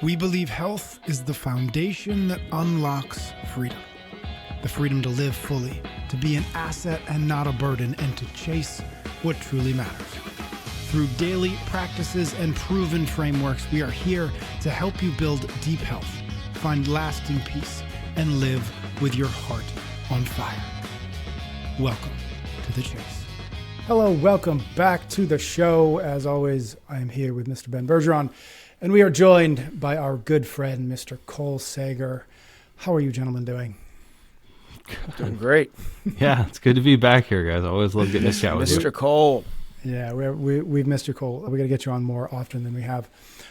We believe health is the foundation that unlocks freedom. The freedom to live fully, to be an asset and not a burden, and to chase what truly matters. Through daily practices and proven frameworks, we are here to help you build deep health, find lasting peace, and live with your heart on fire. Welcome to the chase. Hello, welcome back to the show. As always, I am here with Mr. Ben Bergeron, and we are joined by our good friend, Mr. Cole Sager. How are you gentlemen doing? Doing great. Yeah, it's good to be back here, guys. I always love getting to chat with you. Mr. Cole. Yeah, we've missed you, Cole. We got to get you on more often than we have.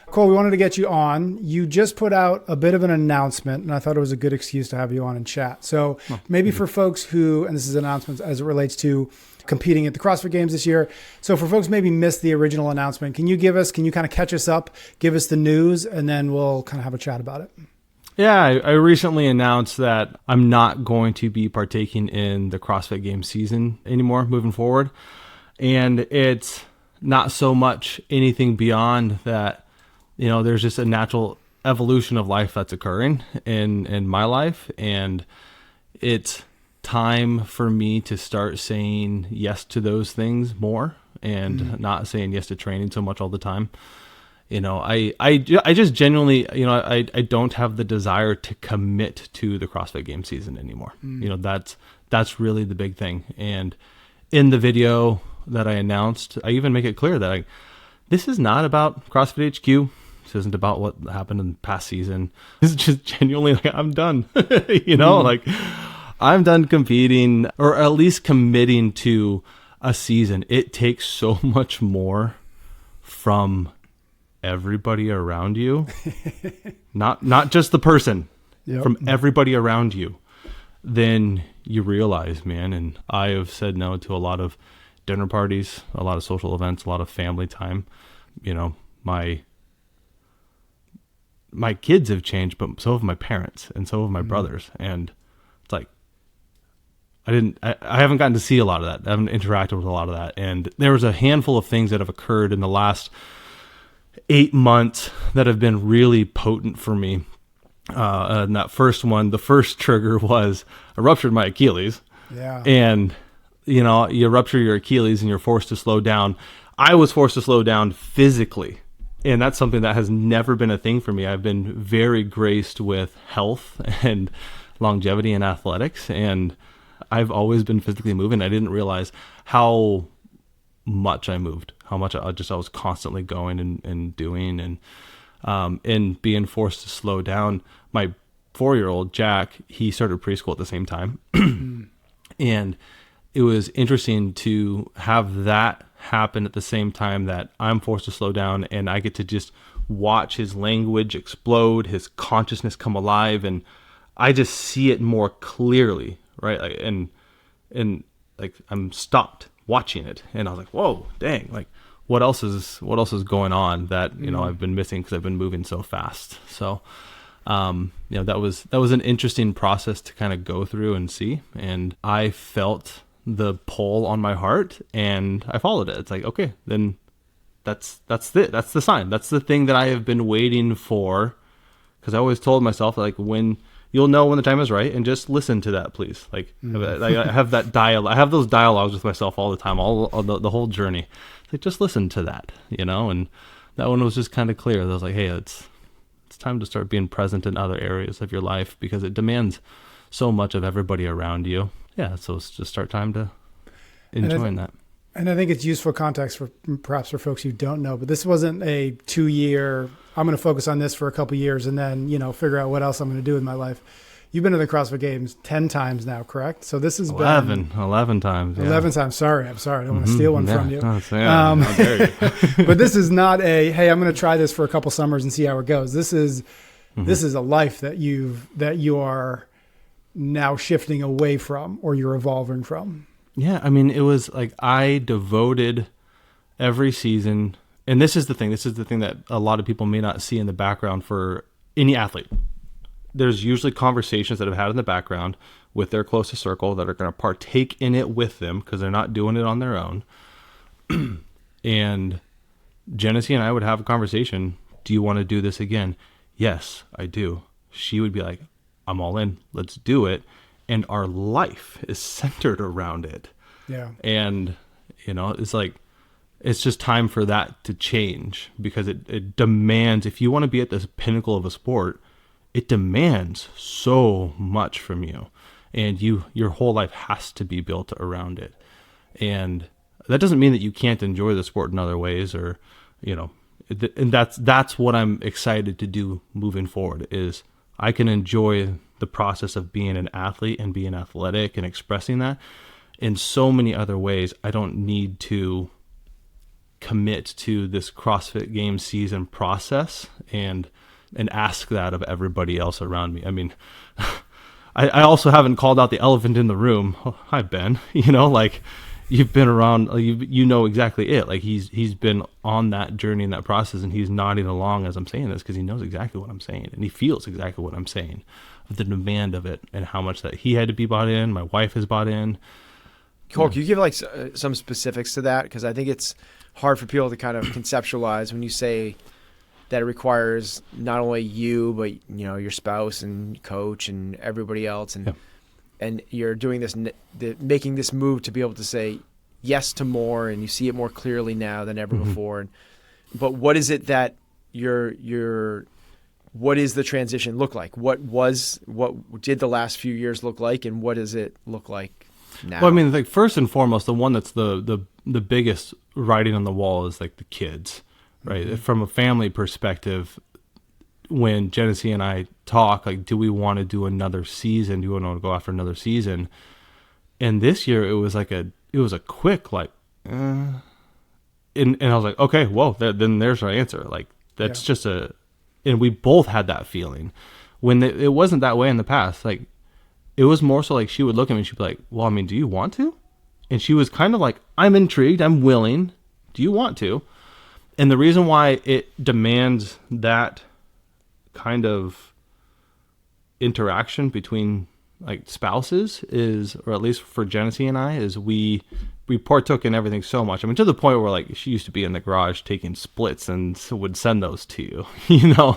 Cole, we wanted to get you on. You just put out a bit of an announcement, and I thought it was a good excuse to have you on and chat. So maybe for folks who, and this is announcements as it relates to competing at the CrossFit Games this year. So for folks maybe missed the original announcement, can you kind of catch us up, give us the news, and then we'll kind of have a chat about it? Yeah, I recently announced that I'm not going to be partaking in the CrossFit Games season anymore moving forward. And it's not so much anything beyond that, you know, there's just a natural evolution of life that's occurring in my life. And it's time for me to start saying yes to those things more and not saying yes to training so much all the time. You know, I just genuinely, you know, I don't have the desire to commit to the CrossFit Games season anymore. You know, that's really the big thing. And in the video that I announced, I even make it clear that this is not about CrossFit HQ. This isn't about what happened in the past season. This is just genuinely like, I'm done, you know, like I'm done competing or at least committing to a season. It takes so much more from everybody around you, not just the person, from everybody around you, then you realize, man. And I have said no to a lot of dinner parties, a lot of social events, a lot of family time. You know, my kids have changed, but so have my parents and so have my brothers. And it's like, I haven't gotten to see a lot of that. I haven't interacted with a lot of that. And there was a handful of things that have occurred in the last 8 months that have been really potent for me. And that first one, the first trigger was I ruptured my Achilles. Yeah. And, you know, you rupture your Achilles and you're forced to slow down. I was forced to slow down physically. And that's something that has never been a thing for me. I've been very graced with health and longevity and athletics. And I've always been physically moving. I didn't realize how much I moved, how much I was constantly going and doing and being forced to slow down. My 4-year-old Jack, he started preschool at the same time. And it was interesting to have that happen at the same time that I'm forced to slow down, and I get to just watch his language explode, his consciousness come alive, and I just see it more clearly, right? And like I'm stopped watching it, and I was like, whoa, dang, like what else is going on that, you know, I've been missing because I've been moving so fast. So you know, that was an interesting process to kind of go through and see, and I felt the pull on my heart and I followed it. It's like, okay, then that's the sign, that's the thing that I have been waiting for, because I always told myself, like, when you'll know when the time is right, and just listen to that, please. Like, I have that dialogue. I have those dialogues with myself all the time, all the whole journey. Like, just listen to that, you know. And that one was just kind of clear. I was like, hey, it's time to start being present in other areas of your life because it demands so much of everybody around you. Yeah, so it's just start time to enjoying that. And I think it's useful context for perhaps for folks who don't know, but this wasn't a 2-year, I'm going to focus on this for a couple of years and then, you know, figure out what else I'm going to do with my life. You've been to the CrossFit Games 10 times now, correct? So this has 11 times. Yeah. 11 times. Sorry. I'm sorry. I don't want to steal one from you. How dare you. But this is not hey, I'm going to try this for a couple summers and see how it goes. This is a life that you are now shifting away from, or you're evolving from. Yeah, I mean, it was like I devoted every season, and this is the thing that a lot of people may not see in the background for any athlete. There's usually conversations that I've had in the background with their closest circle that are going to partake in it with them because they're not doing it on their own. And Genesee and I would have a conversation. Do you want to do this again? yes, I do, she would be like, I'm all in, let's do it. And our life is centered around it. Yeah. And, it's like, it's just time for that to change, because it demands, if you want to be at the pinnacle of a sport, it demands so much from you, and your whole life has to be built around it. And that doesn't mean that you can't enjoy the sport in other ways, or, and that's what I'm excited to do moving forward, is I can enjoy the process of being an athlete and being athletic and expressing that in so many other ways. I don't need to commit to this CrossFit Games season process and ask that of everybody else around me. I mean, I also haven't called out the elephant in the room. Oh, hi, Ben. Like, you've been around, you know exactly it. Like, he's been on that journey and that process, and he's nodding along as I'm saying this, because he knows exactly what I'm saying, and he feels exactly what I'm saying, of the demand of it and how much that he had to be bought in. My wife has bought in. Cole, can you give like some specifics to that? Because I think it's hard for people to kind of conceptualize when you say that it requires not only you, but your spouse and coach and everybody else, and you're doing this, making this move to be able to say yes to more, and you see it more clearly now than ever before. But what is it that what is the transition look like? What did the last few years look like, and what does it look like now? Well, I mean, like, first and foremost, the one that's the biggest writing on the wall is like the kids, right? From a family perspective, when Genesee and I talk, like, do we want to do another season? Do we want to go after another season? And this year it was a quick, like, and I was like, okay, whoa, then there's our answer. Like, that's just and we both had that feeling when it wasn't that way in the past. Like, it was more so like, she would look at me and she'd be like, well, I mean, do you want to? And she was kind of like, I'm intrigued, I'm willing. Do you want to? And the reason why it demands that kind of interaction between like spouses is, or at least for Genesee and I, is we partook in everything so much. I mean, to the point where, like, she used to be in the garage taking splits and would send those to you.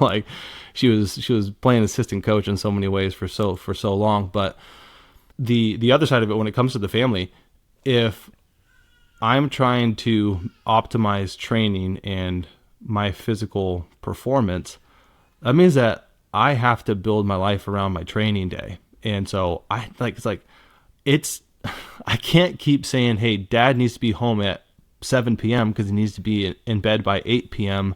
Like, she was playing assistant coach in so many ways for so long. But the other side of it, when it comes to the family, if I'm trying to optimize training and my physical performance, that means that I have to build my life around my training day. And so I can't keep saying, hey, dad needs to be home at 7 p.m. because he needs to be in bed by 8 p.m.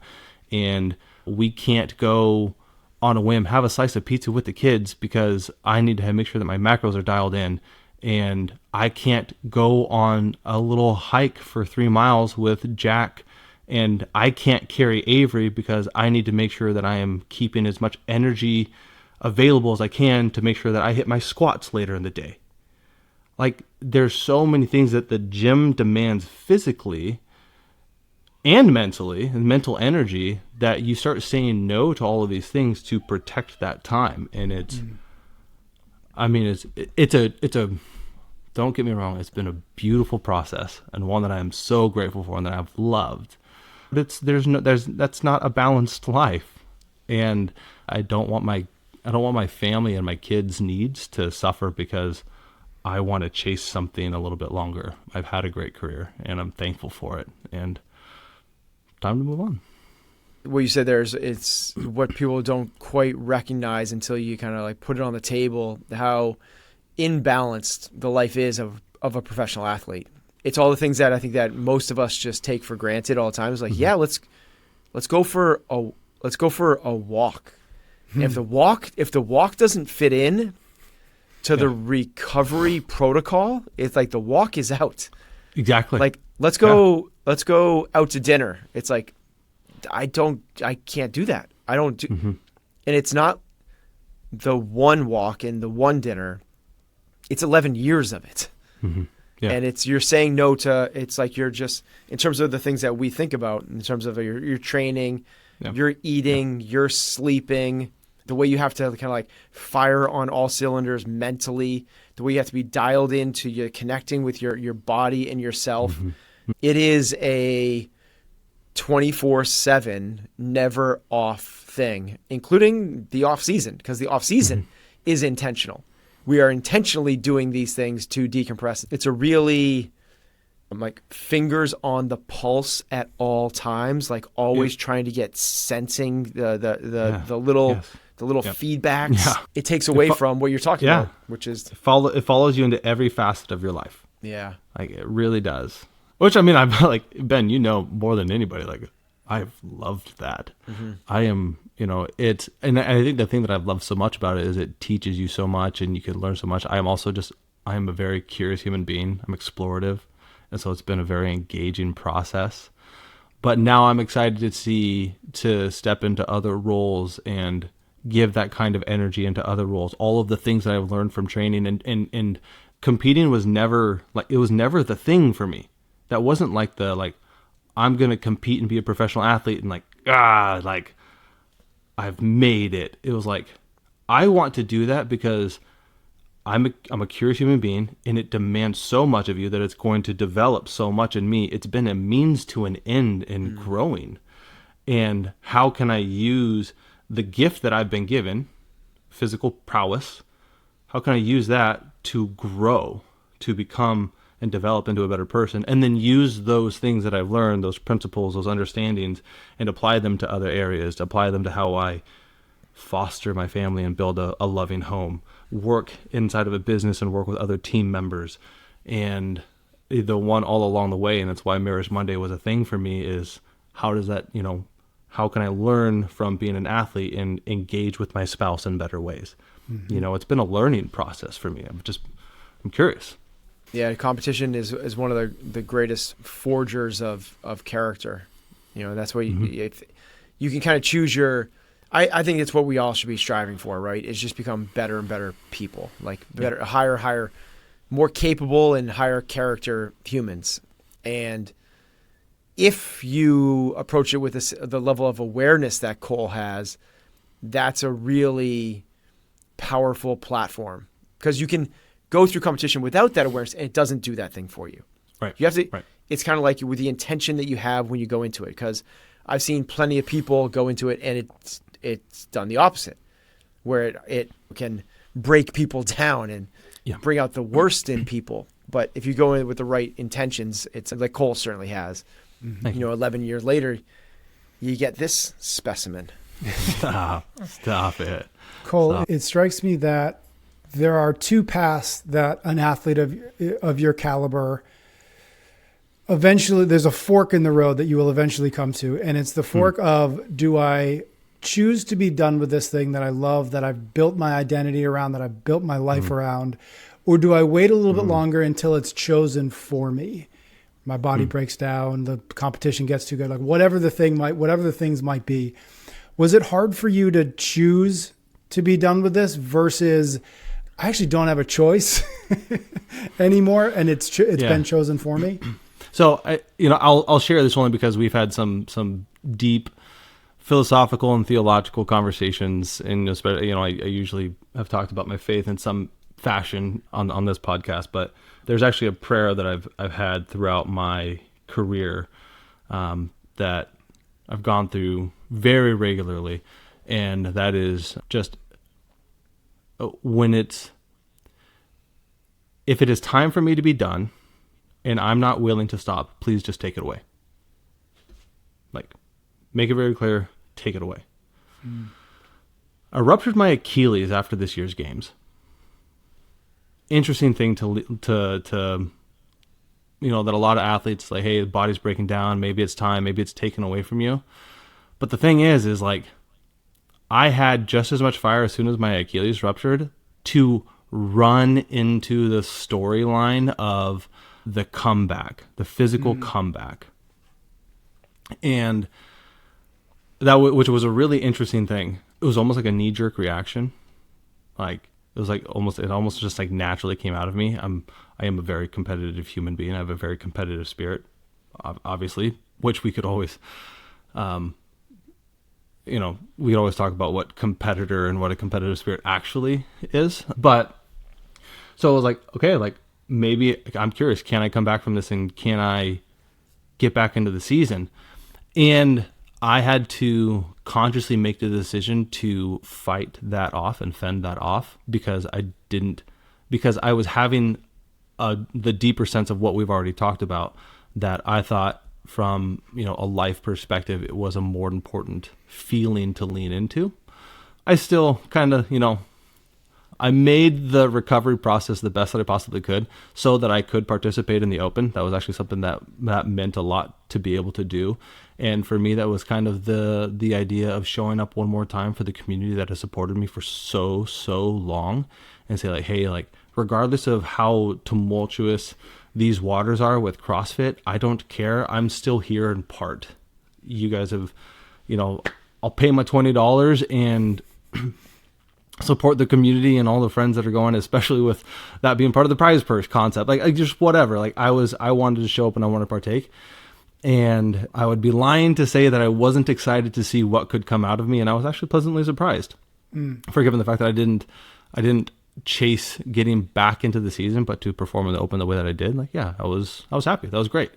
And we can't go on a whim, have a slice of pizza with the kids because I need to make sure that my macros are dialed in. And I can't go on a little hike for 3 miles with Jack, and I can't carry Avery because I need to make sure that I am keeping as much energy available as I can to make sure that I hit my squats later in the day. Like, there's so many things that the gym demands physically and mentally, and mental energy, that you start saying no to all of these things to protect that time. And it's a don't get me wrong, it's been a beautiful process, and one that I am so grateful for and that I've loved. But that's not a balanced life. And I don't want my family and my kids' needs to suffer because I want to chase something a little bit longer. I've had a great career and I'm thankful for it, and time to move on. What you said there is, it's what people don't quite recognize until you kind of like put it on the table, how imbalanced the life is of a professional athlete. It's all the things that I think that most of us just take for granted all the time. It's like, yeah, let's go for a walk. And if the walk doesn't fit in to the recovery protocol, it's like the walk is out. Exactly. Like, let's go out to dinner. It's like, I can't do that. I don't do, and it's not the one walk and the one dinner. It's 11 years of it. Yeah. And you're saying no to, it's like you're just, in terms of the things that we think about, in terms of your training, your eating, your sleeping, the way you have to kind of like fire on all cylinders mentally, the way you have to be dialed into your connecting with your body and yourself. It is 24/7, never off thing, including the off season, because the off season is intentional. We are intentionally doing these things to decompress. It's a really, like, fingers on the pulse at all times, like always trying to get sensing the little feedbacks. Yeah. It takes away from what you're talking about, which is it follows you into every facet of your life. Yeah. Like, it really does. Which, I mean, I'm like, Ben, you know more than anybody, like, I've loved that. I am, and I think the thing that I've loved so much about it is it teaches you so much and you can learn so much. I am a very curious human being. I'm explorative. And so it's been a very engaging process. But now I'm excited to step into other roles and give that kind of energy into other roles. All of the things that I've learned from training and competing was never the thing for me. That wasn't like I'm going to compete and be a professional athlete and I've made it. It was like, I want to do that because I'm a curious human being, and it demands so much of you that it's going to develop so much in me. It's been a means to an end in growing. And how can I use the gift that I've been given, physical prowess, how can I use that to grow, to become and develop into a better person, and then use those things that I've learned, those principles, those understandings, and apply them to other areas, to apply them to how I foster my family and build a loving home, work inside of a business and work with other team members. And the one all along the way, and that's why Marriage Monday was a thing for me, is how does that, how can I learn from being an athlete and engage with my spouse in better ways? It's been a learning process for me. I'm curious. Yeah, competition is one of the greatest forgers of character. That's what you can kind of choose I think it's what we all should be striving for, right? Is just become better and better people, like better, higher, more capable and higher character humans. And if you approach it with the level of awareness that Cole has, that's a really powerful platform, because you can go through competition without that awareness and it doesn't do that thing for you. Right. You have to, It's kind of like with the intention that you have when you go into it, because I've seen plenty of people go into it and it's done the opposite, where it can break people down and bring out the worst in people. But if you go in with the right intentions, it's like Cole certainly has. 11 years later, you get this specimen. Stop it. Cole, it strikes me that there are two paths that an athlete of your caliber, eventually, there's a fork in the road that you will eventually come to. And it's the fork of, do I choose to be done with this thing that I love, that I've built my identity around, that I've built my life around, or do I wait a little bit longer until it's chosen for me? My body breaks down, the competition gets too good, like whatever the things might be. Was it hard for you to choose to be done with this versus I actually don't have a choice anymore, and it's been chosen for me? So I'll share this only because we've had some deep philosophical and theological conversations, and I usually have talked about my faith in some fashion on this podcast, but there's actually a prayer that I've had throughout my career that I've gone through very regularly, and that is just if it is time for me to be done and I'm not willing to stop, please just take it away. Like, make it very clear, take it away. I ruptured my Achilles after this year's games. Interesting thing to that a lot of athletes like, hey, the body's breaking down, maybe it's time, maybe it's taken away from you. But the thing is like, I had just as much fire as soon as my Achilles ruptured to run into the storyline of the comeback, the physical comeback. And which was a really interesting thing. It was almost like a knee-jerk reaction. Like, it almost just like naturally came out of me. I am a very competitive human being. I have a very competitive spirit, obviously, which we could always, we always talk about what competitor and what a competitive spirit actually is. But so I was like, okay, like maybe I'm curious, can I come back from this and can I get back into the season? And I had to consciously make the decision to fight that off and fend that off because I was having the deeper sense of what we've already talked about, that I thought from, a life perspective, it was a more important feeling to lean into. I still kind of, I made the recovery process the best that I possibly could so that I could participate in the open. That was actually something that meant a lot to be able to do. And for me, that was kind of the idea of showing up one more time for the community that has supported me for so long, and say like, hey, like, regardless of how tumultuous these waters are with CrossFit, I don't care. I'm still here in part. You guys have, I'll pay my $20 and support the community and all the friends that are going, especially with that being part of the prize purse concept. Like just whatever. Like I wanted to show up and I wanted to partake. And I would be lying to say that I wasn't excited to see what could come out of me. And I was actually pleasantly surprised, forgiven the fact that I didn't chase getting back into the season, but to perform in the open the way that I did. Like, yeah, I was happy. That was great.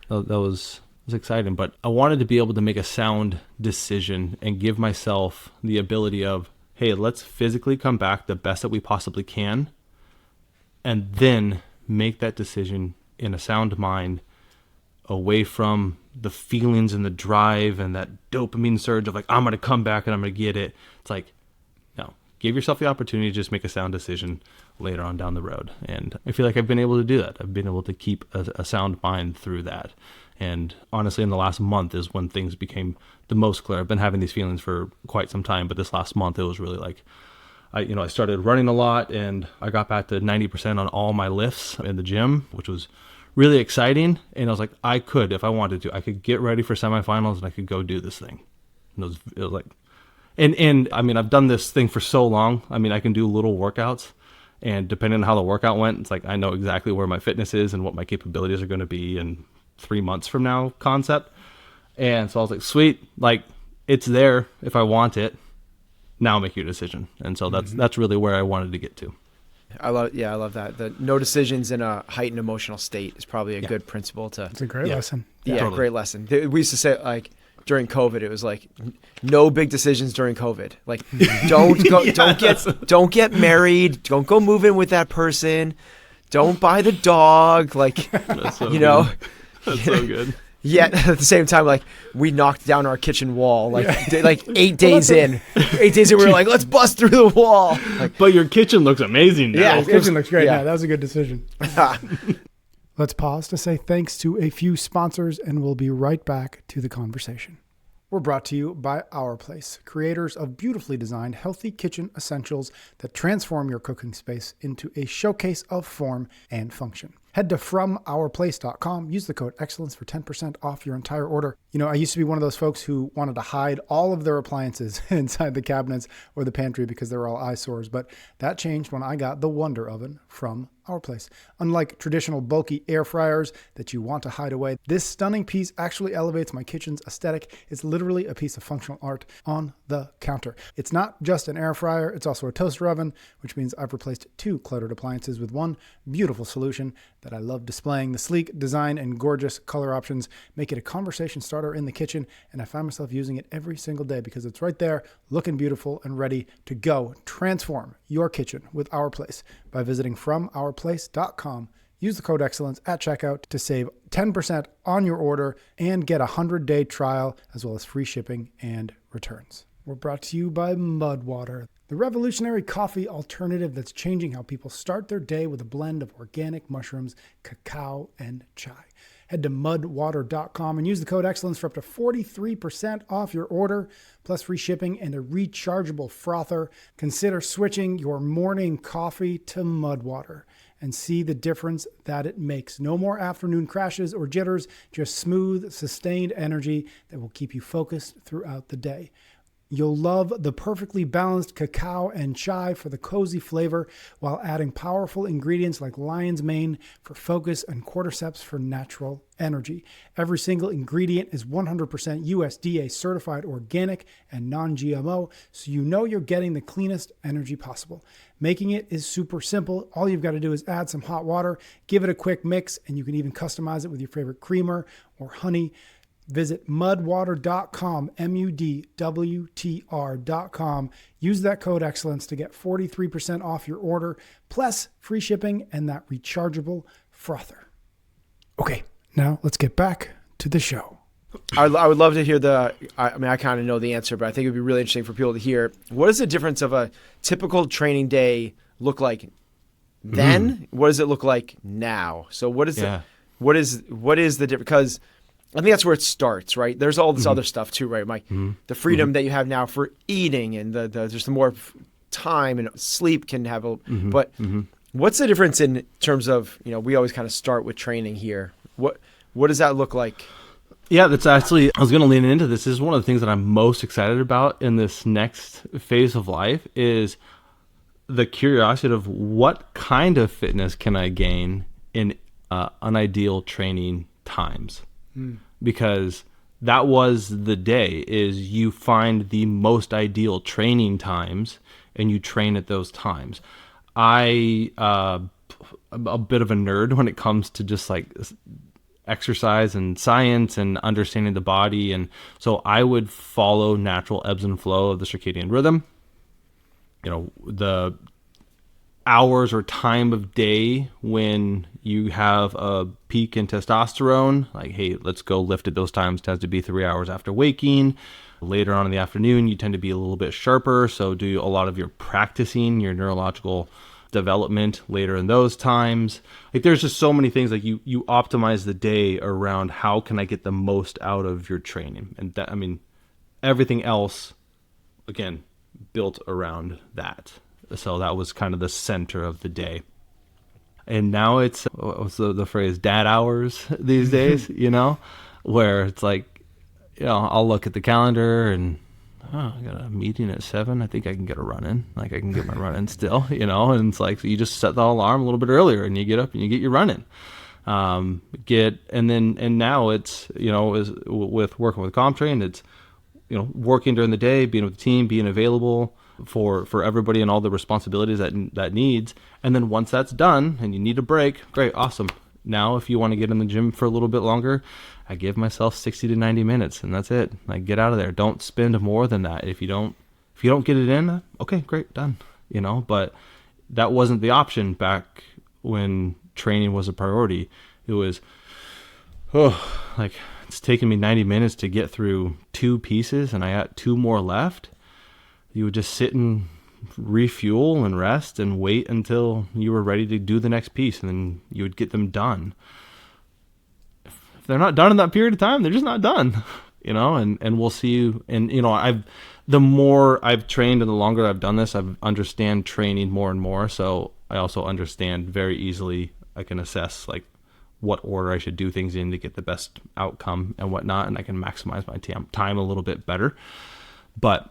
That was exciting. But I wanted to be able to make a sound decision and give myself the ability of, hey, let's physically come back the best that we possibly can, and then make that decision in a sound mind, away from the feelings and the drive and that dopamine surge of like, I'm going to come back and I'm going to get it. It's like, no, give yourself the opportunity to just make a sound decision later on down the road. And I feel like I've been able to do that. I've been able to keep a sound mind through that. And honestly, in the last month is when things became the most clear. I've been having these feelings for quite some time, but this last month, it was really like, I started running a lot and I got back to 90% on all my lifts in the gym, which was really exciting. And I was like, if I wanted to, I could get ready for semifinals and I could go do this thing. And it was like, and I mean, I've done this thing for so long. I mean, I can do little workouts, and depending on how the workout went, it's like, I know exactly where my fitness is and what my capabilities are going to be in 3 months from now concept. And so I was like, sweet, like it's there if I want it. Now make your decision. And so that's really where I wanted to get to. I love that. The no decisions in a heightened emotional state is probably a good principle to. It's a great lesson. Yeah, totally. Great lesson. We used to say like during COVID, it was like no big decisions during COVID. Like don't get married. Don't go move in with that person. Don't buy the dog. Like That's so good. That's so good. Yet at the same time, like we knocked down our kitchen wall, like 8 days in. 8 days in, we were like, let's bust through the wall. Like, But your kitchen looks amazing now. Yeah, the kitchen looks great. Yeah. Yeah, that was a good decision. Let's pause to say thanks to a few sponsors, and we'll be right back to the conversation. We're brought to you by Our Place, creators of beautifully designed, healthy kitchen essentials that transform your cooking space into a showcase of form and function. Head to FromOurPlace.com. Use the code EXCELLENCE for 10% off your entire order. I used to be one of those folks who wanted to hide all of their appliances inside the cabinets or the pantry because they were all eyesores, but that changed when I got the Wonder Oven from Our Place. Unlike traditional bulky air fryers that you want to hide away, this stunning piece actually elevates my kitchen's aesthetic. It's literally a piece of functional art on the counter. It's not just an air fryer, it's also a toaster oven, which means I've replaced 2 cluttered appliances with one beautiful solution that I love displaying. The sleek design and gorgeous color options make it a conversation starter in the kitchen, and I find myself using it every single day because it's right there, looking beautiful and ready to go. Transform your kitchen with Our Place by visiting FromOurPlace.com. Use the code EXCELLENCE at checkout to save 10% on your order and get a 100-day trial as well as free shipping and returns. We're brought to you by Mudwater, the revolutionary coffee alternative that's changing how people start their day with a blend of organic mushrooms, cacao, and chai. Head to mudwater.com and use the code EXCELLENCE for up to 43% off your order, plus free shipping and a rechargeable frother. Consider switching your morning coffee to Mudwater and see the difference that it makes. No more afternoon crashes or jitters, just smooth, sustained energy that will keep you focused throughout the day. You'll love the perfectly balanced cacao and chai for the cozy flavor while adding powerful ingredients like lion's mane for focus and cordyceps for natural energy. Every single ingredient is 100% USDA certified organic and non-GMO, so you know you're getting the cleanest energy possible. Making it is super simple. All you've got to do is add some hot water, give it a quick mix, and you can even customize it with your favorite creamer or honey. Visit mudwater.com, MUDWTR.com. Use that code excellence to get 43% off your order, plus free shipping and that rechargeable frother. Okay, now let's get back to the show. I would love to hear I kind of know the answer, but I think it would be really interesting for people to hear. What is the difference of a typical training day look like then? What does it look like now? So what is what is the difference? Because I think that's where it starts, right? There's all this other stuff too, right, Mike? The freedom that you have now for eating and there's the more time and sleep can have but what's the difference in terms of, we always kind of start with training here. What does that look like? Yeah, that's actually, I was going to lean into this. This is one of the things that I'm most excited about in this next phase of life is the curiosity of what kind of fitness can I gain in unideal training times. Because that was the day, is you find the most ideal training times and you train at those times. I'm a bit of a nerd when it comes to just like exercise and science and understanding the body. And so I would follow natural ebbs and flow of the circadian rhythm. The hours or time of day when you have a peak in testosterone, like, hey, let's go lift at those times, tends to be 3 hours after waking. Later on in the afternoon, you tend to be a little bit sharper. So do a lot of your practicing, your neurological development later in those times. Like there's just so many things, like you optimize the day around how can I get the most out of your training. And that, everything else, again, built around that. So that was kind of the center of the day. And now it's, what's the phrase, dad hours these days, where it's like, I'll look at the calendar and, I got a meeting at 7. I think I can get a run in. Like I can get my run in still, and it's like, so you just set the alarm a little bit earlier and you get up and you get your run in. And now it's, is with working with CompTrain, it's, working during the day, being with the team, being available for everybody and all the responsibilities that needs. And then once that's done and you need a break, great, awesome. Now, if you want to get in the gym for a little bit longer, I give myself 60 to 90 minutes and that's it. Like get out of there. Don't spend more than that. If you don't get it in, okay, great, done. But that wasn't the option back when training was a priority. It was, it's taken me 90 minutes to get through 2 pieces and I got 2 more left. You would just sit and refuel and rest and wait until you were ready to do the next piece, and then you would get them done. If they're not done in that period of time, they're just not done, and we'll see you. And, the more I've trained and the longer I've done this, I understand training more and more. So I also understand very easily, I can assess like what order I should do things in to get the best outcome and whatnot. And I can maximize my time a little bit better. But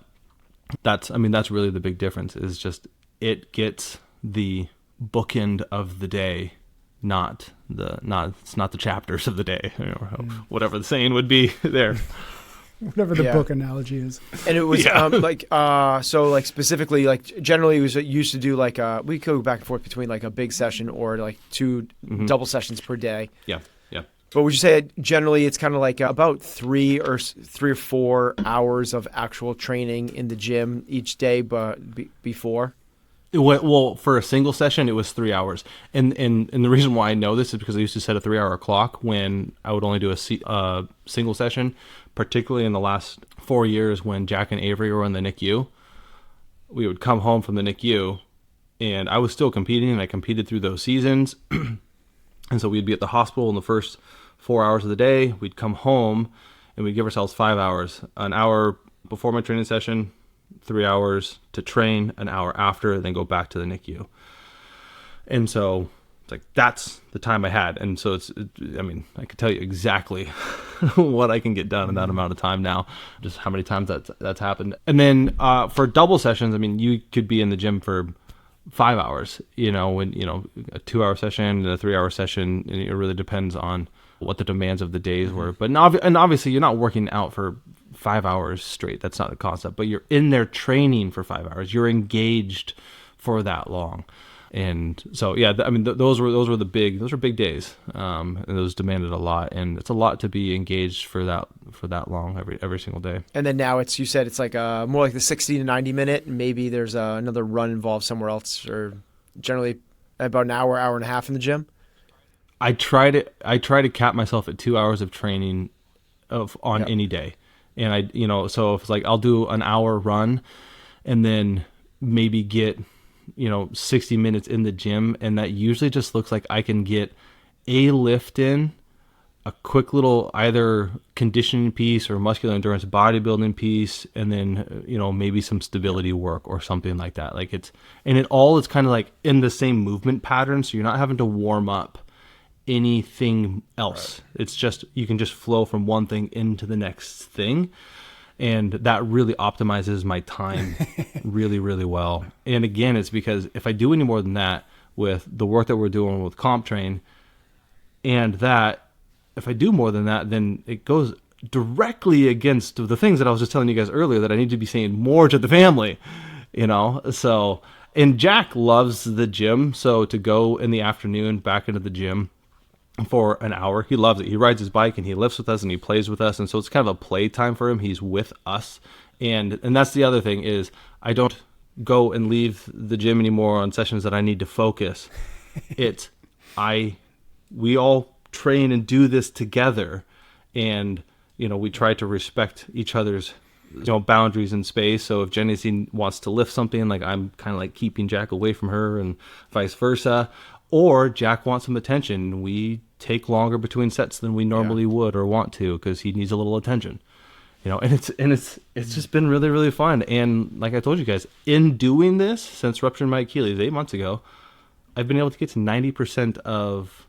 that's really the big difference, is just it gets the bookend of the day, it's not the chapters of the day, whatever the saying would be there. Whatever the book analogy is. And it was specifically, like generally it was used to do like we could go back and forth between like a big session or like 2 double sessions per day. Yeah. But would you say generally it's kind of like about 3 or 4 hours of actual training in the gym each day, but before? Well, for a single session, it was 3 hours. And the reason why I know this is because I used to set a 3-hour clock when I would only do a single session, particularly in the last 4 years when Jack and Avery were in the NICU. We would come home from the NICU, and I was still competing, and I competed through those seasons. And so we'd be at the hospital in the first 4 hours of the day. We'd come home and we'd give ourselves 5 hours, an hour before my training session, 3 hours to train, an hour after, and then go back to the NICU. And so it's like, that's the time I had. And so I could tell you exactly what I can get done in that amount of time now, just how many times that's happened. And then for double sessions, you could be in the gym for 5 hours, when, a 2-hour session and a 3-hour session, and it really depends on what the demands of the days were. But obviously you're not working out for 5 hours straight. That's not the concept, but you're in there training for 5 hours. You're engaged for that long. And so, yeah, I mean, those were big days. And those demanded a lot, and it's a lot to be engaged for that long every single day. And then now you said it's like more like the 60 to 90 minute, and maybe there's another run involved somewhere else, or generally about an hour and a half in the gym. I try to cap myself at 2 hours of training on any day. And so if it's like, I'll do an hour run and then maybe get, 60 minutes in the gym. And that usually just looks like I can get a lift in, a quick little either conditioning piece or muscular endurance bodybuilding piece, and then, maybe some stability work or something like that. Like it's kind of like in the same movement pattern. So you're not having to warm up anything else. Right. It's just, you can just flow from one thing into the next thing. And that really optimizes my time really, really well. And again, it's because if I do any more than that with the work that we're doing with CompTrain, and that if I do more than that, then it goes directly against the things that I was just telling you guys earlier that I need to be saying more to the family, So, and Jack loves the gym. So to go in the afternoon back into the gym for an hour, he loves it. He rides his bike and he lifts with us and he plays with us, and so it's kind of a play time for him. He's with us, and that's the other thing is I don't go and leave the gym anymore on sessions that I need to focus. We all train and do this together, and we try to respect each other's boundaries in space. So if Jenny wants to lift something, like I'm kind of like keeping Jack away from her, and vice versa. Or Jack wants some attention, we take longer between sets than we normally would or want to, because he needs a little attention. And it's just been really, really fun. And like I told you guys, in doing this since rupturing my Achilles 8 months ago, I've been able to get to 90% of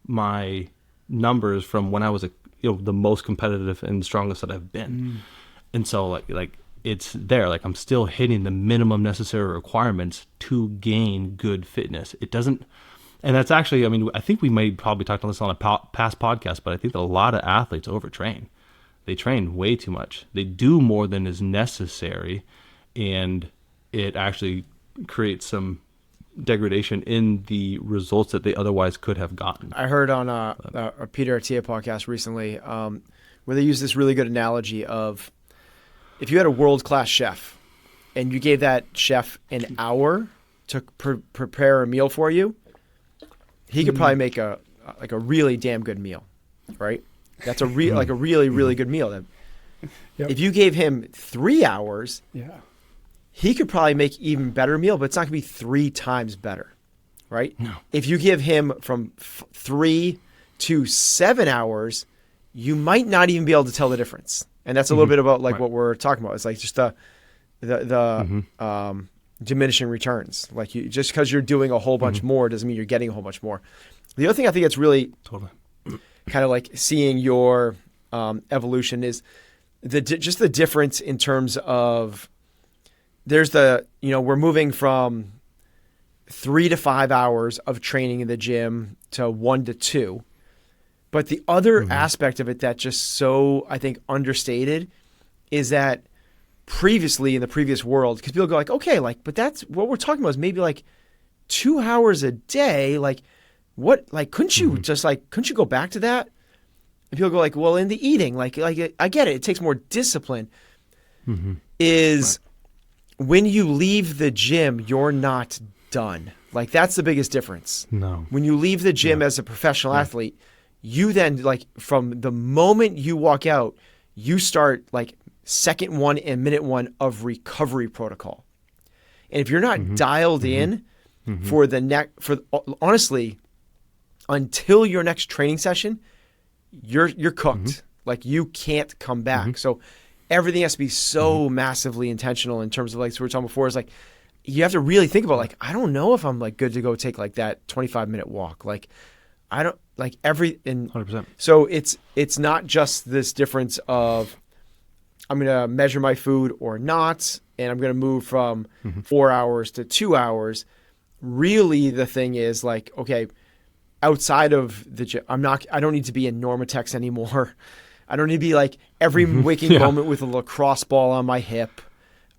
my numbers from when I was the most competitive and strongest that I've been. And so like it's there. Like I'm still hitting the minimum necessary requirements to gain good fitness. It doesn't. And that's actually, I think we may probably talk about this on a past podcast, but I think that a lot of athletes overtrain. They train way too much. They do more than is necessary, and it actually creates some degradation in the results that they otherwise could have gotten. I heard on a Peter Attia podcast recently where they use this really good analogy of if you had a world-class chef and you gave that chef an hour to prepare a meal for you, he could probably make a really damn good meal, right? That's a really, really good meal. If you gave him 3 hours, he could probably make even better meal, but it's not going to be 3 times better, right? No. If you give him from 3 to 7 hours, you might not even be able to tell the difference. And that's a little bit about what we're talking about. It's like just the diminishing returns. Like just because you're doing a whole bunch more doesn't mean you're getting a whole bunch more. The other thing I think that's really kind of like seeing your evolution is just the difference in terms of there's we're moving from 3 to 5 hours of training in the gym to 1 to 2. But the other aspect of it that just so I think understated is that previously in the previous world, because people go like, okay, but that's what we're talking about is maybe 2 hours a day. Couldn't you couldn't you go back to that? And people go well, in the eating, I get it. It takes more discipline. When you leave the gym, you're not done. That's the biggest difference. No. When you leave the gym as a professional athlete, you then from the moment you walk out, you start second one and minute one of recovery protocol. And if you're not dialed in for honestly, until your next training session, you're cooked. You can't come back. So everything has to be so massively intentional in terms of so we were talking before is you have to really think about I don't know if I'm good to go take that 25-minute walk. I don't 100%. So it's not just this difference of I'm going to measure my food or not, and I'm going to move from 4 hours to 2 hours. Really, the thing is okay, outside of the gym, I don't need to be in Normatex anymore. I don't need to be every waking moment with a lacrosse ball on my hip.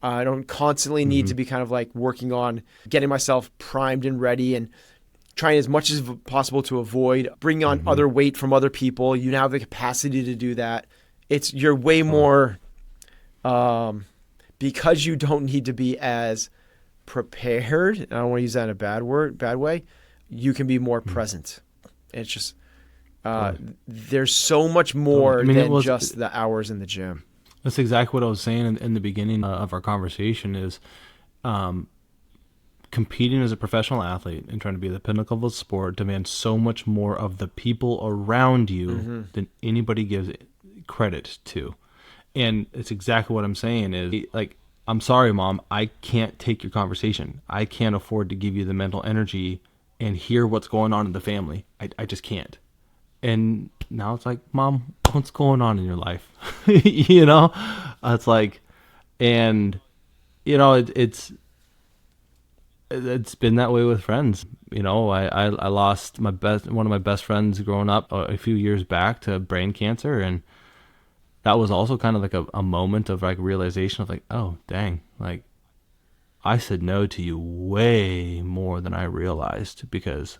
I don't constantly need to be kind of like working on getting myself primed and ready and trying as much as possible to avoid bringing on other weight from other people. You now have the capacity to do that. You're way more, because you don't need to be as prepared. I don't want to use that in a bad way. You can be more present. It's just, there's so much more than just the hours in the gym. That's exactly what I was saying in the beginning of our conversation is competing as a professional athlete and trying to be the pinnacle of the sport demands so much more of the people around you than anybody gives credit to. And it's exactly what I'm saying is, like, I'm sorry, Mom, I can't take your conversation. I can't afford to give you the mental energy and hear what's going on in the family. I just can't. And now it's like, Mom, what's going on in your life? It's like, and it's been that way with friends. I lost one of my best friends growing up a few years back to brain cancer, and that was also kind of like a moment of like realization of like, oh dang, like I said no to you way more than I realized, because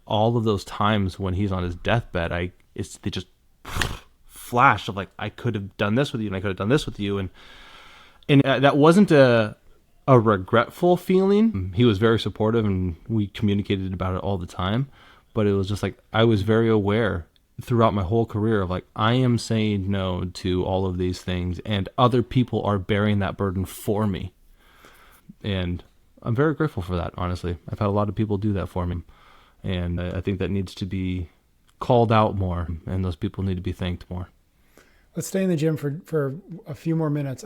all of those times when he's on his deathbed, they just flash of like, I could have done this with you and I could have done this with you. And that wasn't a regretful feeling. He was very supportive and we communicated about it all the time, but it was just like, I was very aware throughout my whole career of like, I am saying no to all of these things and other people are bearing that burden for me. And I'm very grateful for that, honestly. I've had a lot of people do that for me. And I think that needs to be called out more, and those people need to be thanked more. Let's stay in the gym for a few more minutes.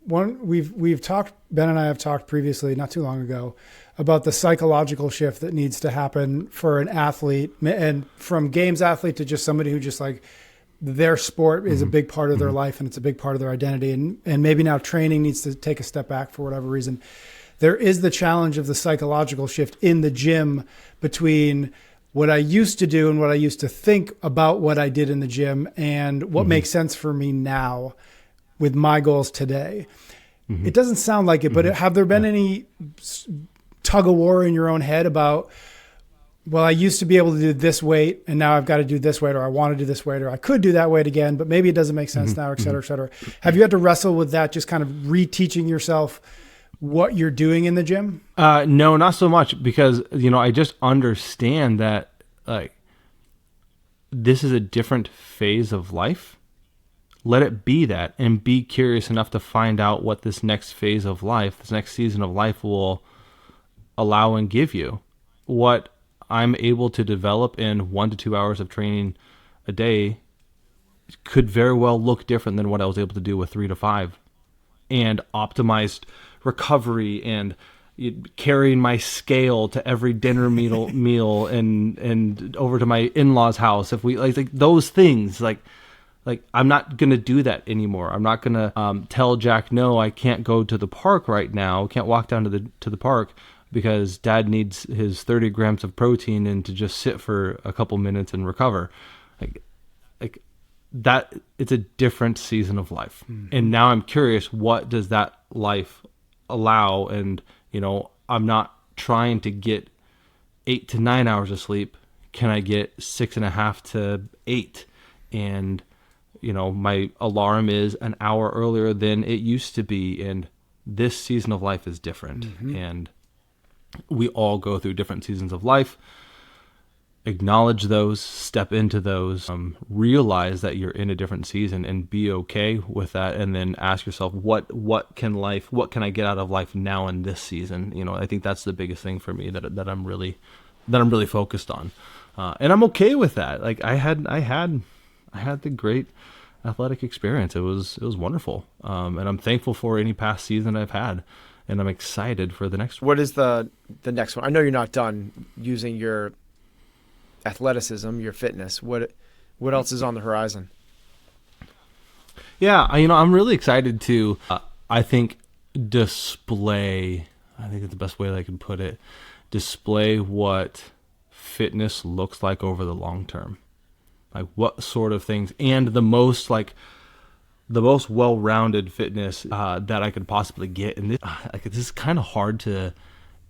We've talked, Ben and I have talked previously, not too long ago, about the psychological shift that needs to happen for an athlete, and from games athlete to just somebody who just like their sport is a big part of their life and it's a big part of their identity. And maybe now training needs to take a step back for whatever reason. There is the challenge of the psychological shift in the gym between what I used to do and what I used to think about what I did in the gym and what makes sense for me now with my goals today. It doesn't sound like it, but have there been any tug of war in your own head about, well, I used to be able to do this weight and now I've got to do this weight, or I want to do this weight, or I could do that weight again, but maybe it doesn't make sense now, et cetera, et cetera. Have you had to wrestle with that, just kind of reteaching yourself what you're doing in the gym? No, not so much, because, I just understand that like this is a different phase of life. Let it be that, and be curious enough to find out what this next phase of life, this next season of life will allow and give you. What I'm able to develop in 1 to 2 hours of training a day could very well look different than what I was able to do with 3 to 5, and optimized recovery and carrying my scale to every dinner meal and over to my in-laws' house. If we like those things, like I'm not going to do that anymore. I'm not going to tell Jack, no, I can't go to the park right now. Can't walk down to the park because Dad needs his 30 grams of protein and to just sit for a couple minutes and recover. Like that, it's a different season of life. And now I'm curious, what does that life allow? And, I'm not trying to get 8 to 9 hours of sleep. Can I get 6.5 to 8? And, my alarm is an hour earlier than it used to be. And this season of life is different. And we all go through different seasons of life. Acknowledge those, step into those, realize that you're in a different season and be okay with that. And then ask yourself, what can I get out of life now in this season? I think that's the biggest thing for me that I'm really focused on. And I'm okay with that. Like I had the great athletic experience. It was wonderful. And I'm thankful for any past season I've had, and I'm excited for the next one. What is the next one? I know you're not done using your athleticism, your fitness. What else is on the horizon? Yeah, I'm really excited to, I think display, I think it's the best way that I can put it, display what fitness looks like over the long term. Like what sort of things, and the most like the most well-rounded fitness that I could possibly get. And this is kind of hard to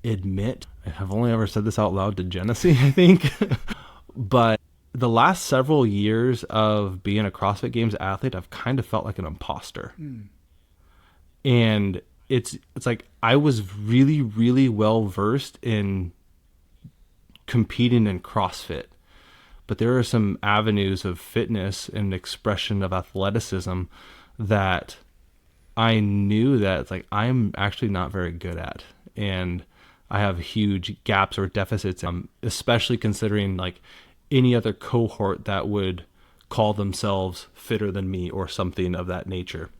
admit. I've only ever said this out loud to Genesee, I think. But the last several years of being a CrossFit Games athlete, I've kind of felt like an imposter. And it's like I was really, really well versed in competing in CrossFit. But there are some avenues of fitness and expression of athleticism that I knew that it's like I'm actually not very good at. And I have huge gaps or deficits, especially considering like any other cohort that would call themselves fitter than me or something of that nature.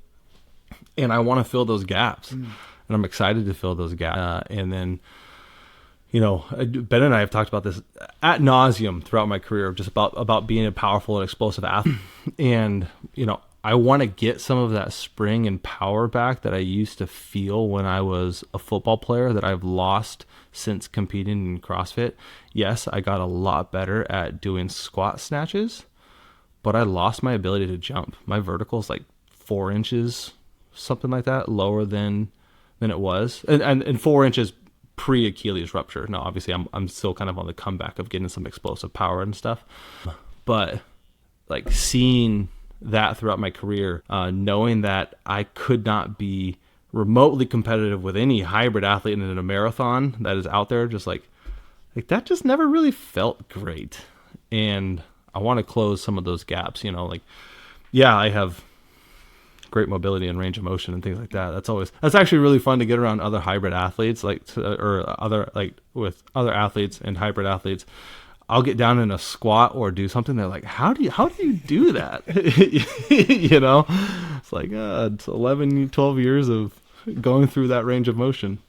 And I want to fill those gaps. And I'm excited to fill those gaps. And then, you know, Ben and I have talked about this ad nauseum throughout my career, just about being a powerful and explosive athlete. And, you know, I want to get some of that spring and power back that I used to feel when I was a football player that I've lost since competing in CrossFit. Yes, I got a lot better at doing squat snatches, but I lost my ability to jump. My vertical is like 4 inches, something like that, lower than it was. And 4 inches pre-Achilles rupture. Now, obviously, I'm still kind of on the comeback of getting some explosive power and stuff. But like seeing that throughout my career, knowing that I could not be remotely competitive with any hybrid athlete in a marathon that is out there, just like that just never really felt great. And I want to close some of those gaps, you know, like, yeah, I have great mobility and range of motion and things like that. That's actually really fun to get around other hybrid athletes, with other athletes and hybrid athletes. I'll get down in a squat or do something. They're like, how do you do that? You know, it's like, it's 11, 12 years of going through that range of motion.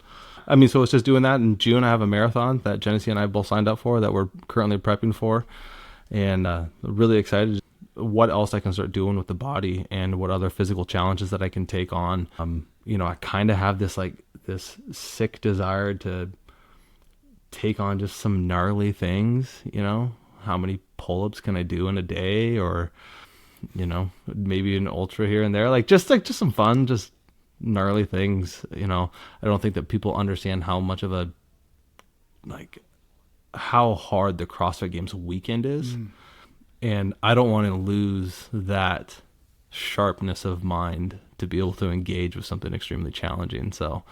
I mean, so it's just doing that. In June, I have a marathon that Genesee and I both signed up for that we're currently prepping for. And really excited what else I can start doing with the body and what other physical challenges that I can take on. You know, I kind of have this sick desire to take on just some gnarly things, you know, how many pull-ups can I do in a day, or, you know, maybe an ultra here and there, just some fun, just gnarly things. You know, I don't think that people understand how much of how hard the CrossFit Games weekend is. And I don't want to lose that sharpness of mind to be able to engage with something extremely challenging. So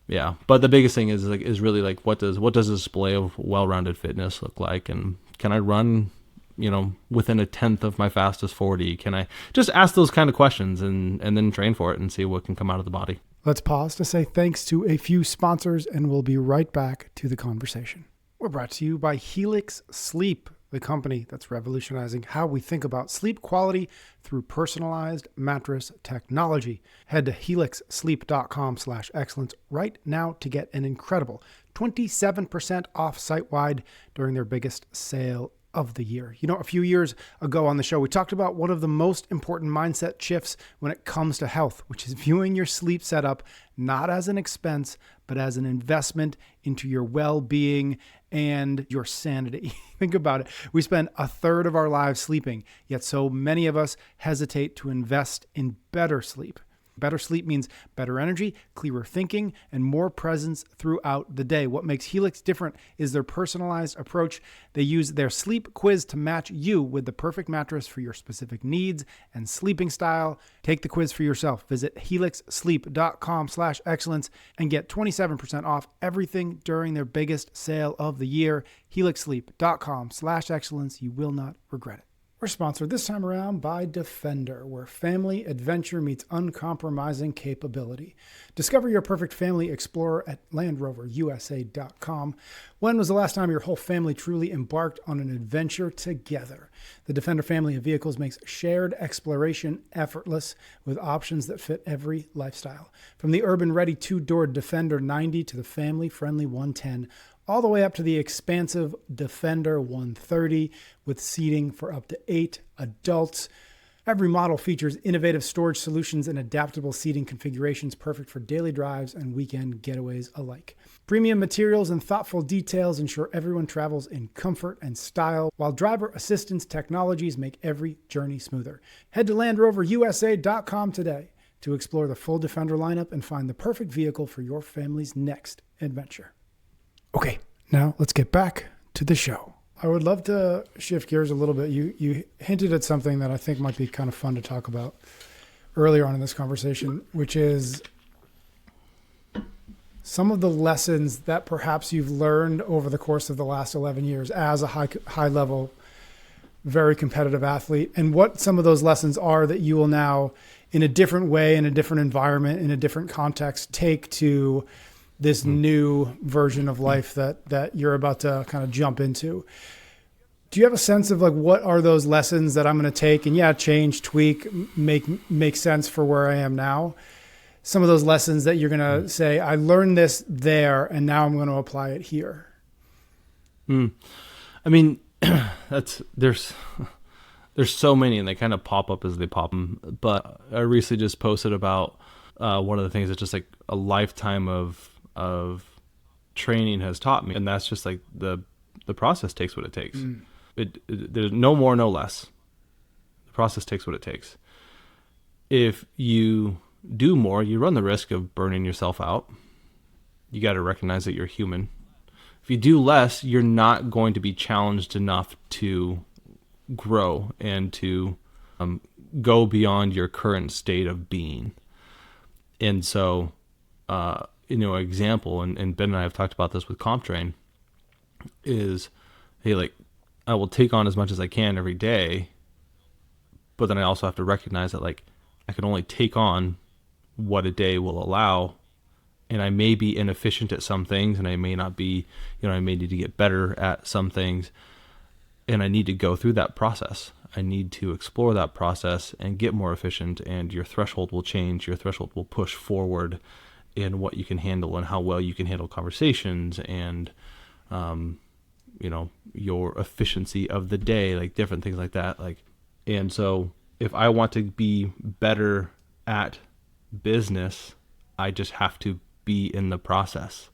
yeah, but the biggest thing is really what does a display of well-rounded fitness look like, and can I run, you know, within a tenth of my fastest 40? Can I just ask those kind of questions and then train for it and see what can come out of the body? Let's pause to say thanks to a few sponsors, and we'll be right back to the conversation. We're brought to you by Helix Sleep, the company that's revolutionizing how we think about sleep quality through personalized mattress technology. Head to helixsleep.com/excellence right now to get an incredible 27% off site-wide during their biggest sale of the year. You know, a few years ago on the show, we talked about one of the most important mindset shifts when it comes to health, which is viewing your sleep setup not as an expense, but as an investment into your well-being and your sanity. Think about it. We spend a third of our lives sleeping, yet so many of us hesitate to invest in better sleep. Better sleep means better energy, clearer thinking, and more presence throughout the day. What makes Helix different is their personalized approach. They use their sleep quiz to match you with the perfect mattress for your specific needs and sleeping style. Take the quiz for yourself. Visit helixsleep.com/excellence and get 27% off everything during their biggest sale of the year. helixsleep.com/excellence. You will not regret it. We're sponsored this time around by Defender, where family adventure meets uncompromising capability. Discover your perfect family explorer at LandRoverUSA.com. When was the last time your whole family truly embarked on an adventure together? The Defender family of vehicles makes shared exploration effortless with options that fit every lifestyle. From the urban-ready two-door Defender 90 to the family-friendly 110, all the way up to the expansive Defender 130 with seating for up to 8 adults. Every model features innovative storage solutions and adaptable seating configurations perfect for daily drives and weekend getaways alike. Premium materials and thoughtful details ensure everyone travels in comfort and style, while driver assistance technologies make every journey smoother. Head to LandRoverUSA.com today to explore the full Defender lineup and find the perfect vehicle for your family's next adventure. Okay, now let's get back to the show. I would love to shift gears a little bit. You hinted at something that I think might be kind of fun to talk about earlier on in this conversation, which is some of the lessons that perhaps you've learned over the course of the last 11 years as a high level, very competitive athlete, and what some of those lessons are that you will now, in a different way, in a different environment, in a different context, take to this new version of life that you're about to kind of jump into. Do you have a sense of like, what are those lessons that I'm going to take and change, tweak, make sense for where I am now? Some of those lessons that you're going to say, I learned this there and now I'm going to apply it here. I mean, there's so many and they kind of pop up as they pop them. But I recently just posted about one of the things that's just like a lifetime of training has taught me, and that's just like the process takes what it takes. There's no more, no less. The process takes what it takes. If you do more, you run the risk of burning yourself out. You got to recognize that you're human. If you do less, you're not going to be challenged enough to grow and to go beyond your current state of being. And so, example, and Ben and I have talked about this with CompTrain, is, hey, like, I will take on as much as I can every day, but then I also have to recognize that, like, I can only take on what a day will allow, and I may be inefficient at some things, and I may not be, I may need to get better at some things, and I need to go through that process. I need to explore that process and get more efficient, and your threshold will change. Your threshold will push forward in what you can handle and how well you can handle conversations and, your efficiency of the day, like different things like that. And so if I want to be better at business, I just have to be in the process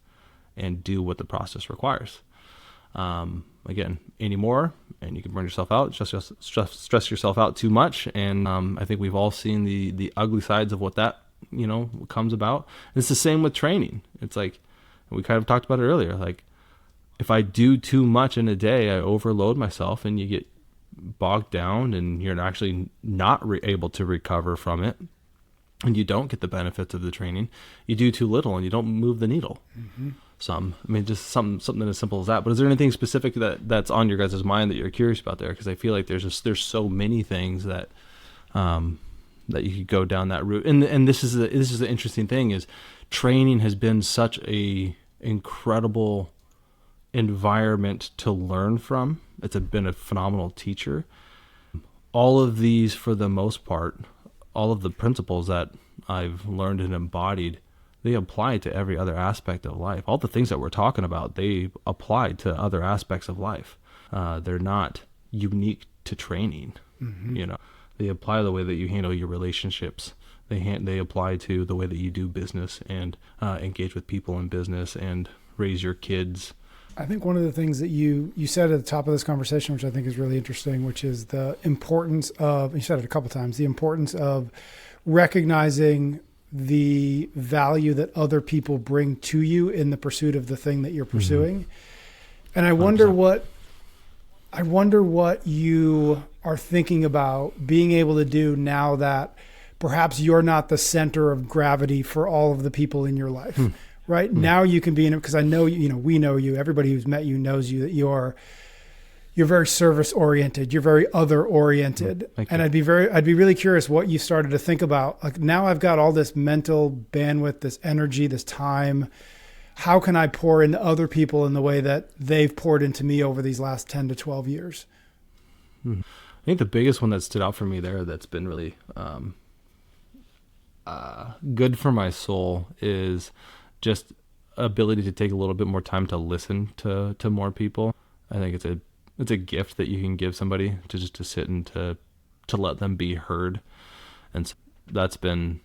and do what the process requires. Again, anymore, and you can burn yourself out, stress yourself out too much. And I think we've all seen the ugly sides of what that, comes about. And it's the same with training. It's like, we kind of talked about it earlier, like, if I do too much in a day, I overload myself and you get bogged down and you're actually not able to recover from it. And you don't get the benefits of the training. You do too little and you don't move the needle. Just something as simple as that. But is there anything specific that's on your guys' mind that you're curious about there? Because I feel like there's so many things that that you could go down that route. And this is the interesting thing, is training has been such a incredible environment to learn from. It's been a phenomenal teacher. All of these, for the most part, all of the principles that I've learned and embodied, they apply to every other aspect of life. All the things that we're talking about, they apply to other aspects of life. They're not unique to training. They apply to the way that you handle your relationships. They apply to the way that you do business and engage with people in business and raise your kids. I think one of the things that you said at the top of this conversation, which I think is really interesting, which is the importance of, you said it a couple of times, the importance of recognizing the value that other people bring to you in the pursuit of the thing that you're pursuing. And I wonder 100%. what you are thinking about being able to do now that perhaps you're not the center of gravity for all of the people in your life. Right now you can be in it, because I know, we know you, everybody who's met you knows you, that you're very service oriented. You're very other oriented. And I'd be really curious what you started to think about. Like, now I've got all this mental bandwidth, this energy, this time. How can I pour into other people in the way that they've poured into me over these last 10 to 12 years? I think the biggest one that stood out for me there, that's been really good for my soul, is just ability to take a little bit more time to listen to more people. I think it's a gift that you can give somebody, to just to sit and to to let them be heard. And so that's been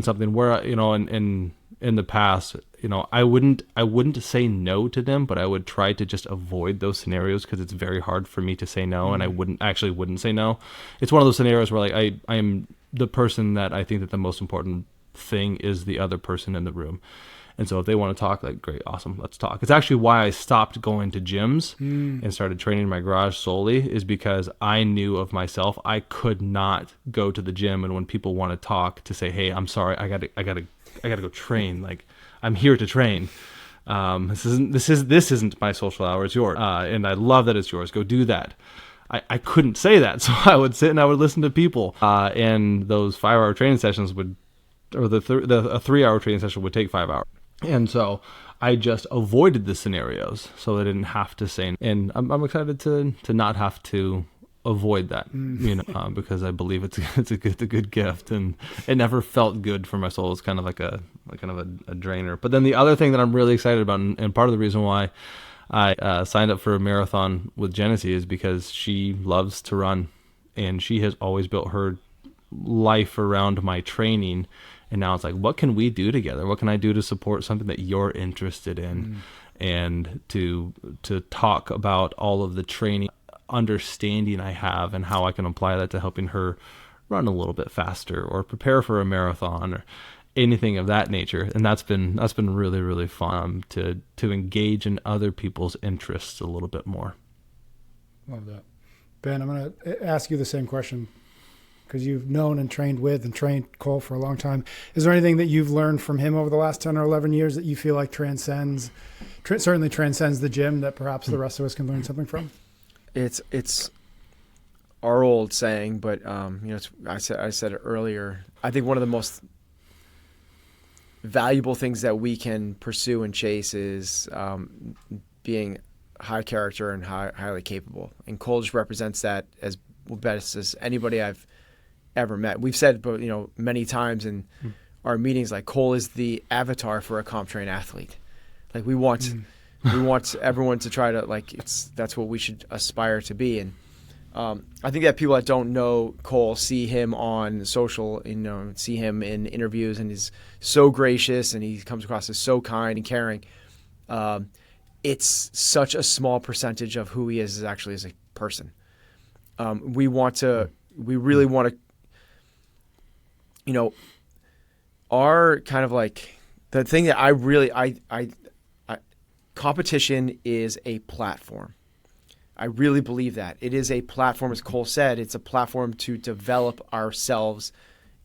something where, you know, in the past, you know, I wouldn't say no to them, but I would try to just avoid those scenarios because it's very hard for me to say no, and I wouldn't say no. It's one of those scenarios where, like, I am the person that I think that the most important thing is the other person in the room. And so if they want to talk, like, great, awesome, let's talk. It's actually why I stopped going to gyms and started training in my garage solely, is because I knew of myself, I could not go to the gym and when people want to talk to say, hey, I'm sorry, I gotta go train. Like, I'm here to train. This isn't my social hour, it's yours. And I love that it's yours. Go do that. I couldn't say that. So I would sit and I would listen to people. And those 5-hour training sessions a 3-hour training session would take 5 hours. And so I just avoided the scenarios so I didn't have to say. And I'm excited to not have to avoid that, you know, because I believe it's a good gift, and it never felt good for my soul. It's kind of like a drainer. But then the other thing that I'm really excited about, and part of the reason why I signed up for a marathon with Genesee, is because she loves to run, and she has always built her life around my training. And now it's like, what can we do together? What can I do to support something that you're interested in? And to talk about all of the training understanding I have and how I can apply that to helping her run a little bit faster or prepare for a marathon or anything of that nature. And that's been really, really fun to engage in other people's interests a little bit more. Love that. Ben, I'm going to ask you the same question, because you've known and trained with and trained Cole for a long time. Is there anything that you've learned from him over the last 10 or 11 years that you feel like certainly transcends the gym, that perhaps the rest of us can learn something from? It's our old saying, but you know, I said it earlier. I think one of the most valuable things that we can pursue and chase is being high character and highly capable. And Cole just represents that as best as anybody I've ever met. We've said, but, you know, many times in our meetings, like, Cole is the avatar for a CompTrain athlete. Like, we want everyone to try to, like, that's what we should aspire to be. And I think that people that don't know Cole see him on social, you know, see him in interviews, and he's so gracious and he comes across as so kind and caring. It's such a small percentage of who he is actually as a person. We really want to, you know, our kind of, like, the thing that competition is a platform. I really believe that. It is a platform, as Cole said, it's a platform to develop ourselves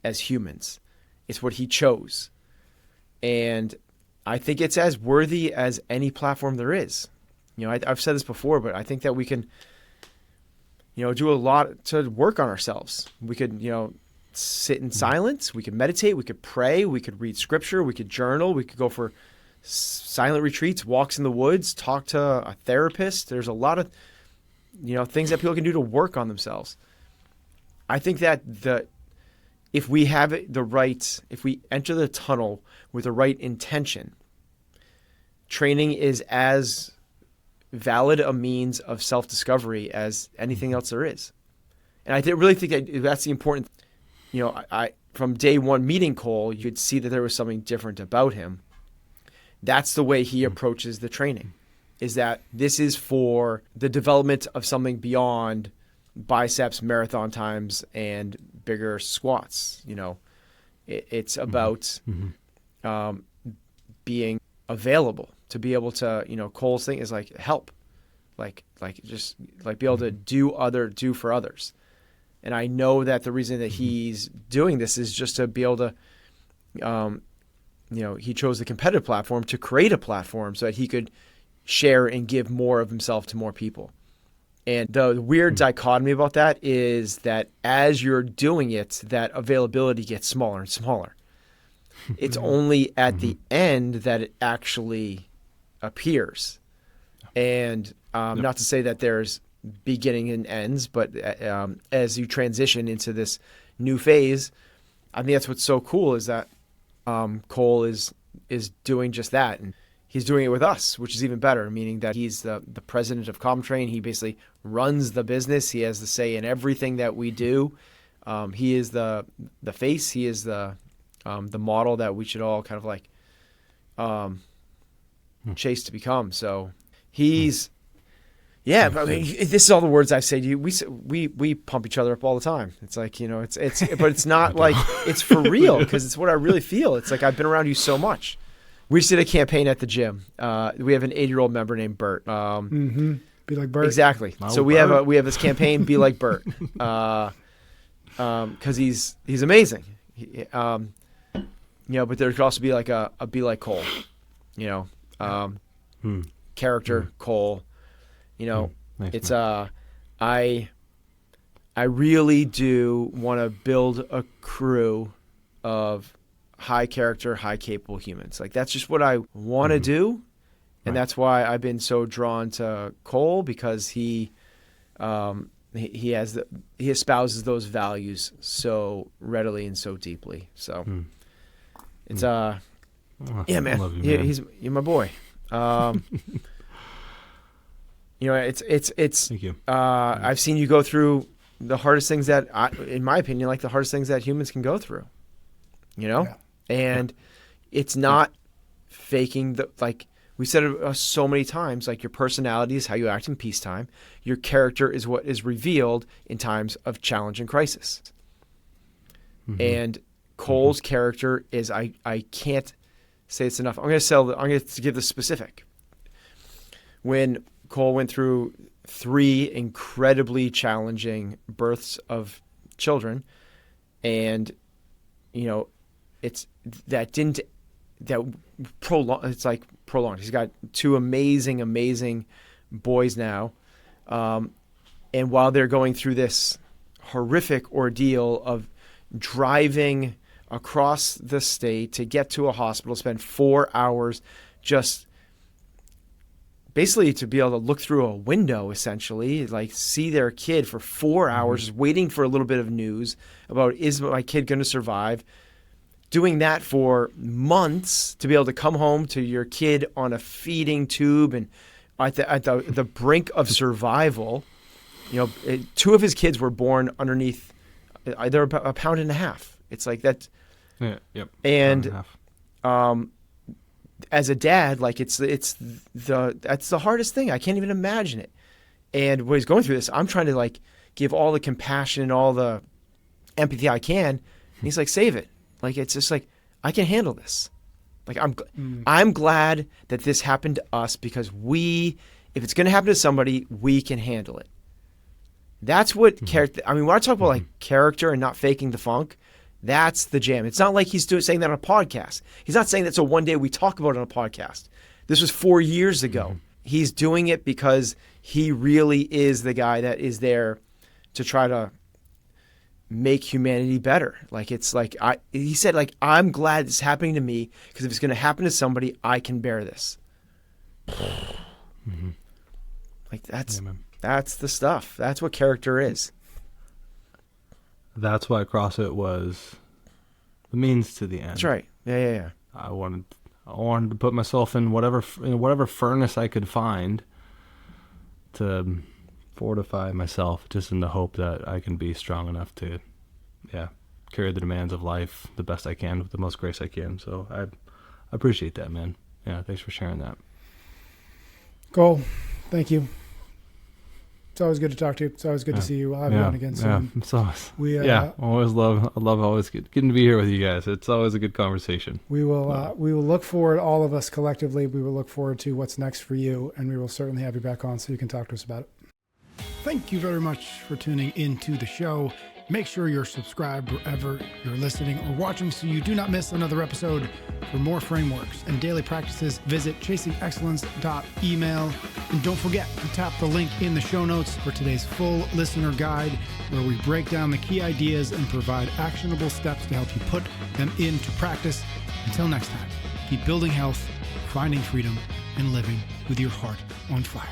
as humans. It's what he chose. And I think it's as worthy as any platform there is. You know, I've said this before, but I think that we can, you know, do a lot to work on ourselves. We could, you know, sit in silence. We could meditate. We could pray. We could read scripture. We could journal. We could go for silent retreats, walks in the woods, talk to a therapist. There's a lot of, you know, things that people can do to work on themselves. I think that if we have if we enter the tunnel with the right intention, training is as valid a means of self-discovery as anything else there is. And I really think that that's the important, you know, I from day one meeting Cole, you could see that there was something different about him. That's the way he approaches the training, is that this is for the development of something beyond biceps, marathon times, and bigger squats. You know, it's about being available to be able to, you know, Cole's thing is like help, like just like be able to do for others. And I know that the reason that he's doing this is just to be able to, you know, he chose the competitive platform to create a platform so that he could share and give more of himself to more people. And the weird dichotomy about that is that as you're doing it, that availability gets smaller and smaller. It's only at the end that it actually appears. And not to say that there's beginning and ends, but as you transition into this new phase, I think that's what's so cool is that Cole is doing just that. And he's doing it with us, which is even better, meaning that he's the president of CompTrain. He basically runs the business. He has the say in everything that we do. He is the face. He is the model that we should all kind of like chase to become. So he's, yeah. I mean, this is all the words I say to you. We pump each other up all the time. It's like, you know, it's but it's not like it's for real, because it's what I really feel. It's like I've been around you so much. We just did a campaign at the gym. We have an 80-year-old member named Bert. Be like Bert. Exactly. Oh, So we Bert. have this campaign, Be Like Bert, because he's amazing. You know, but there could also be like a Be Like Cole. You know, character Cole. You know, Nice, it's man. I really do want to build a crew of high character, high capable humans. Like that's just what I want to do. And Right. that's why I've been so drawn to Cole, because he espouses those values so readily and so deeply. So it's Oh, yeah, man. I love you, man. You're my boy. You know, it's Thank you. I've seen you go through the hardest things that in my opinion, like the hardest things that humans can go through. You know? Yeah. And it's not faking like we said it so many times, like your personality is how you act in peacetime. Your character is what is revealed in times of challenge and crisis. And Cole's character is, I can't say it's enough. I'm going to give the specific. When Cole went through 3 incredibly challenging births of children, and, you know, it's prolonged. He's got 2 amazing boys now. And while they're going through this horrific ordeal of driving across the state to get to a hospital, spend 4 hours just basically to be able to look through a window, essentially, like see their kid for 4 hours, just waiting for a little bit of news about, is my kid going to survive? Doing that for months to be able to come home to your kid on a feeding tube and at the brink of survival. You know, 2 of his kids were born underneath. They're about 1.5 pounds. It's like that. Yeah, yep. And as a dad, like that's the hardest thing. I can't even imagine it. And when he's going through this, I'm trying to like give all the compassion and all the empathy I can. And he's like, save it. Like, it's just like, I can handle this. Like, I'm glad that this happened to us, because if it's going to happen to somebody, we can handle it. That's what character. I mean, when I talk about like character and not faking the funk, that's the jam. It's not like he's saying that on a podcast. He's not saying that so one day we talk about it on a podcast. This was 4 years ago. He's doing it because he really is the guy that is there to try to make humanity better. Like, it's like he said, like, I'm glad it's happening to me, because if it's going to happen to somebody, I can bear this. Like that's the stuff. That's what character is. That's why CrossFit was the means to the end. That's right. Yeah. I wanted to put myself in whatever furnace I could find to fortify myself, just in the hope that I can be strong enough to, carry the demands of life the best I can with the most grace I can. So I appreciate that, man. Yeah, thanks for sharing that. Cole, thank you. It's always good to talk to you. It's always good to see you. We'll have you on again soon. It's always, We I love always getting to be here with you guys. It's always a good conversation. We will look forward, all of us collectively, we will look forward to what's next for you, and we will certainly have you back on so you can talk to us about it. Thank you very much for tuning into the show. Make sure you're subscribed wherever you're listening or watching so you do not miss another episode. For more frameworks and daily practices, visit chasingexcellence.email. And don't forget to tap the link in the show notes for today's full listener guide, where we break down the key ideas and provide actionable steps to help you put them into practice. Until next time, keep building health, finding freedom, and living with your heart on fire.